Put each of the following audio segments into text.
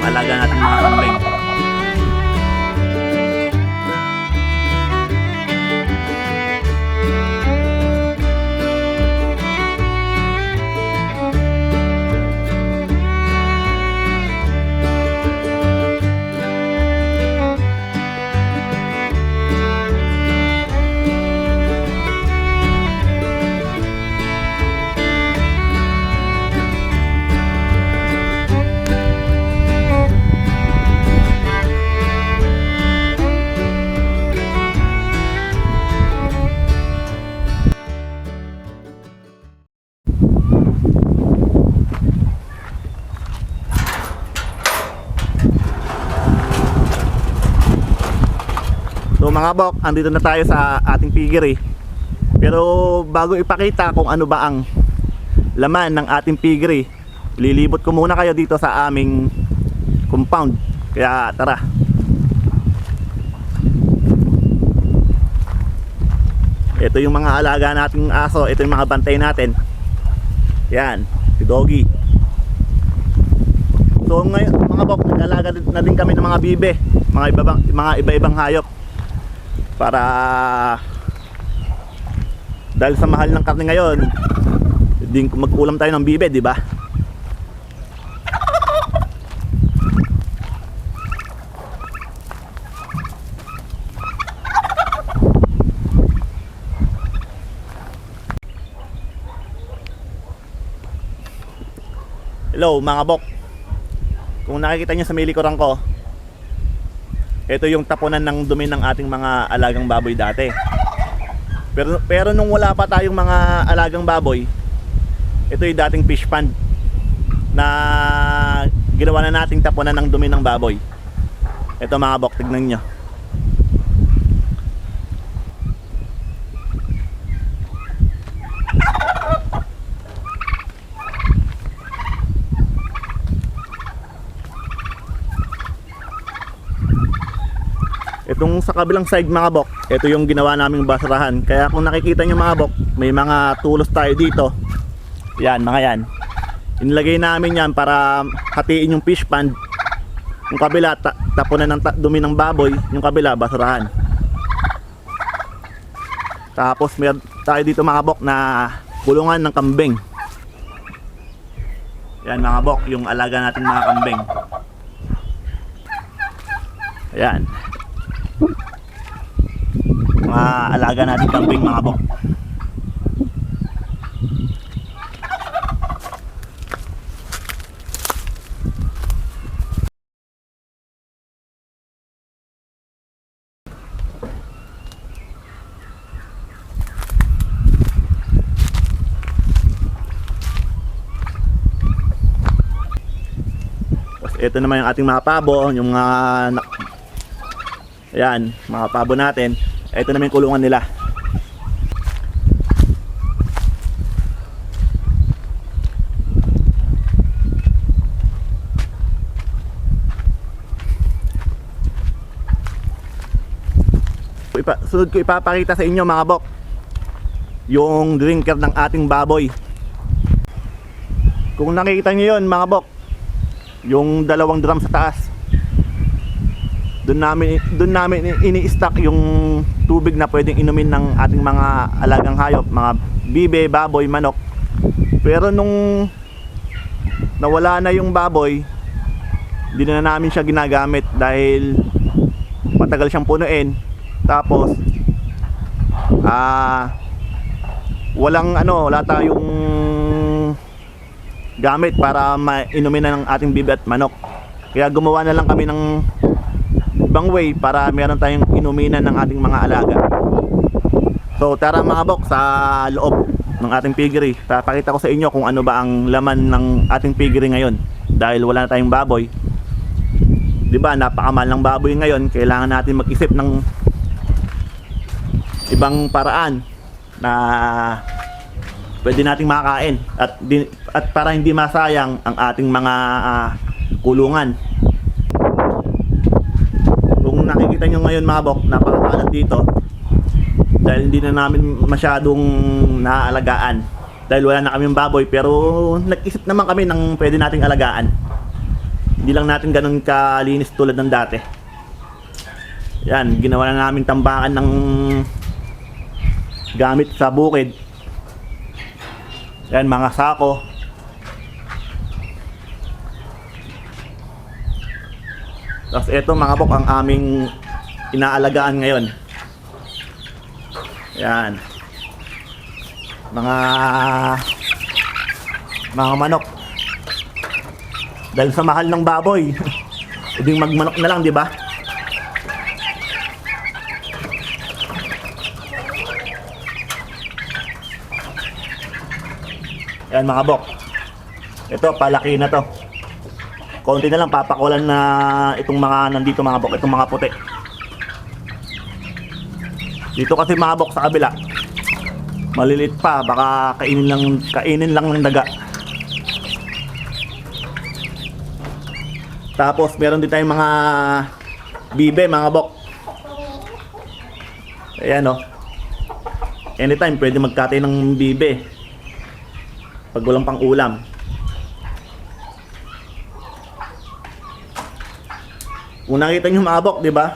alaga nating mga kambing. So mga bok, andito na tayo sa ating piggery. Pero bago ipakita kung ano ba ang laman ng ating piggery, lilibot ko muna kayo dito sa aming compound. Kaya tara. Ito yung mga alaga nating aso, ito yung mga bantay natin. Yan, si Doggy. So ngayon mga bok, nag-alaga na din kami ng mga bibe, mga iba-ibang hayop. Para dahil sa mahal ng karne ngayon, hindi magkulam tayo ng bibe, di ba? Hello mga bok. Kung nakikita niyo sa may likuran ko, ito yung tapunan ng dumi ng ating mga alagang baboy dati. Pero nung wala pa tayong mga alagang baboy, ito yung dating fish pond na ginawa na nating tapunan ng dumi ng baboy. Ito mga bok, tignan nyo. Itong sa kabilang side mga bok, ito yung ginawa naming basurahan. Kaya kung nakikita nyo mga bok, may mga tulos tayo dito. Yan, mga yan. Inilagay namin yan para hatiin yung fish pond. Yung kabila, tapunan ng dumi ng baboy. Yung kabila, basurahan. Tapos meron tayo dito mga bok na kulungan ng kambing. Yan mga bok, yung alaga natin mga kambing. Ayan, mga alaga natin kambing mga bok. Ito naman yung ating mga pabo, yung mga ayan, mga pabo natin. Ito naman yung kulungan nila. Sunod ko ipapakita sa inyo mga bok, yung drinker ng ating baboy. Kung nakikita nyo yun mga bok, yung dalawang drum sa taas, doon namin ini-stock yung tubig na pwedeng inumin ng ating mga alagang hayop, mga bibe, baboy, manok. Pero nung nawala na yung baboy, hindi na namin siya ginagamit dahil matagal siyang punuin. Tapos wala tayong gamit para mainumin na ng ating bibe at manok. Kaya gumawa na lang kami ng ibang way para meron tayong inuminan ng ating mga alaga. So tara mga bok, sa loob ng ating piggery, papakita ko sa inyo kung ano ba ang laman ng ating piggery ngayon. Dahil wala na tayong baboy, diba, napakamahal ng baboy ngayon. Kailangan natin mag-isip ng ibang paraan na pwede nating makain at para hindi masayang ang ating mga kulungan. Kung nakikita nyo ngayon mga bok, napakakalat dito dahil hindi na namin masyadong naaalagaan dahil wala na kaming baboy. Pero nag-isip naman kami ng pwede nating alagaan. Hindi lang natin ganun kalinis tulad ng dati. Yan, ginawa na namin tambakan ng gamit sa bukid. Yan, mga sako. Tapos ito mga bok ang aming inaalagaan ngayon. Yan. Mga manok. Dahil sa mahal ng baboy, pwedeng magmanok na lang, di ba? Yan mga bok. Ito, palaki na to. Konti na lang papakulan na itong mga nandito mga bok, itong mga puti. Dito kasi mga bok sa kabila, maliliit pa, baka kainin lang ng daga. Tapos meron din tayong mga bibe mga bok. Ayan o. Anytime pwede magkatay ng bibe pag walang pang ulam. Kung nakita nyo mga bok, di ba?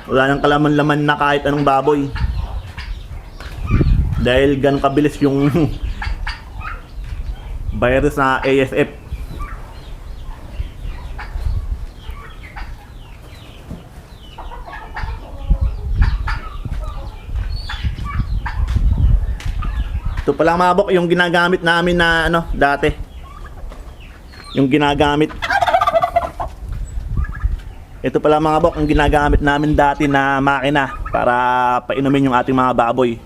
Wala nang kalaman-laman na kahit anong baboy. Dahil ganun kabilis yung virus na ASF. Ito pala mga bok, yung ginagamit namin na dati. Yung ginagamit. Ito pala mga bok, ang ginagamit namin dati na makina para painumin yung ating mga baboy.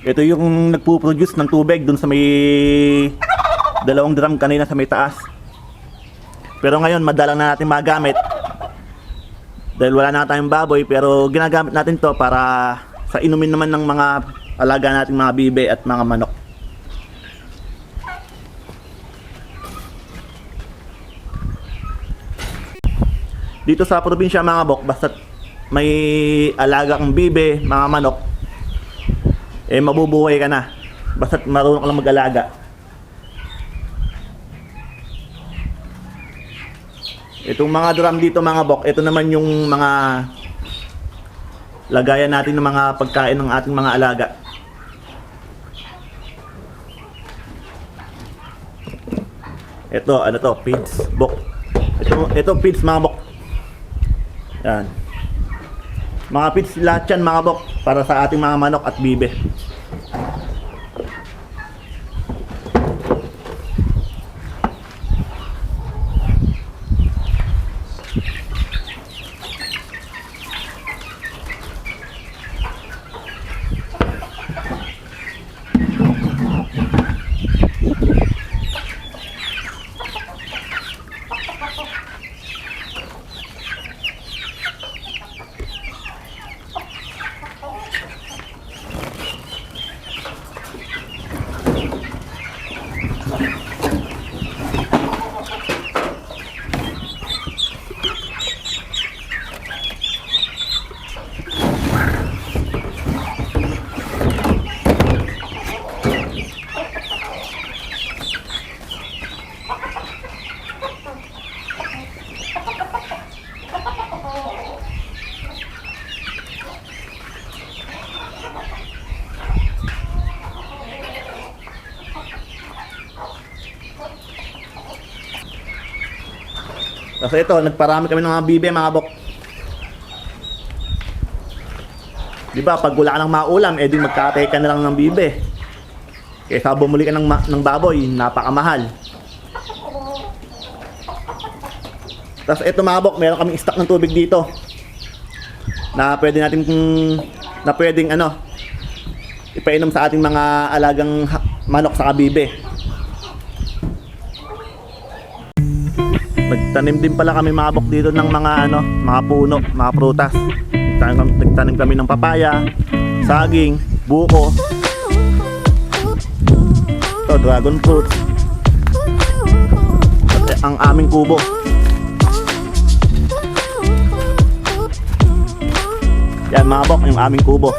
Ito yung nagpo-produce ng tubig dun sa may 2 drum kanina sa may taas. Pero ngayon madalang na natin magamit dahil wala na tayong baboy, pero ginagamit natin to para sa inumin naman ng mga alaga nating mga bibe at mga manok. Dito sa probinsya mga bok, basta may alaga kang bibe, mga manok, mabubuhay ka na. Basta marunong ka lang mag-alaga. Itong mga drum dito mga bok, ito naman yung mga lagayan natin ng mga pagkain ng ating mga alaga. Ito, feeds, bok. Ito feeds mga bok. Yan. Mga feeds lahat yan mga bok para sa ating mga manok at bibe. Kasi ito, nagparami kami ng mga bibe mga bok. Diba, pag wala ka ng maulam, di magkatay ka na lang ng bibe. Kaysa bumuli ka ng baboy, napakamahal. Tapos ito mga bok, meron kaming stock ng tubig dito. Na pwede natin pwedeng ipainom sa ating mga alagang manok sa bibe. Nagtanim din pala kami mga bok dito ng mga mga puno, mga prutas. Nagtanim kami ng papaya, saging, buko. Ito, dragon fruit. At ang aming kubo. Yan mga bok, yung aming kubo.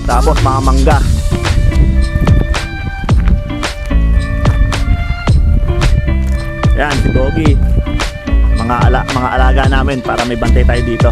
Tapos mga mangga. Lucky, mga alaga namin para may bantay tayo dito.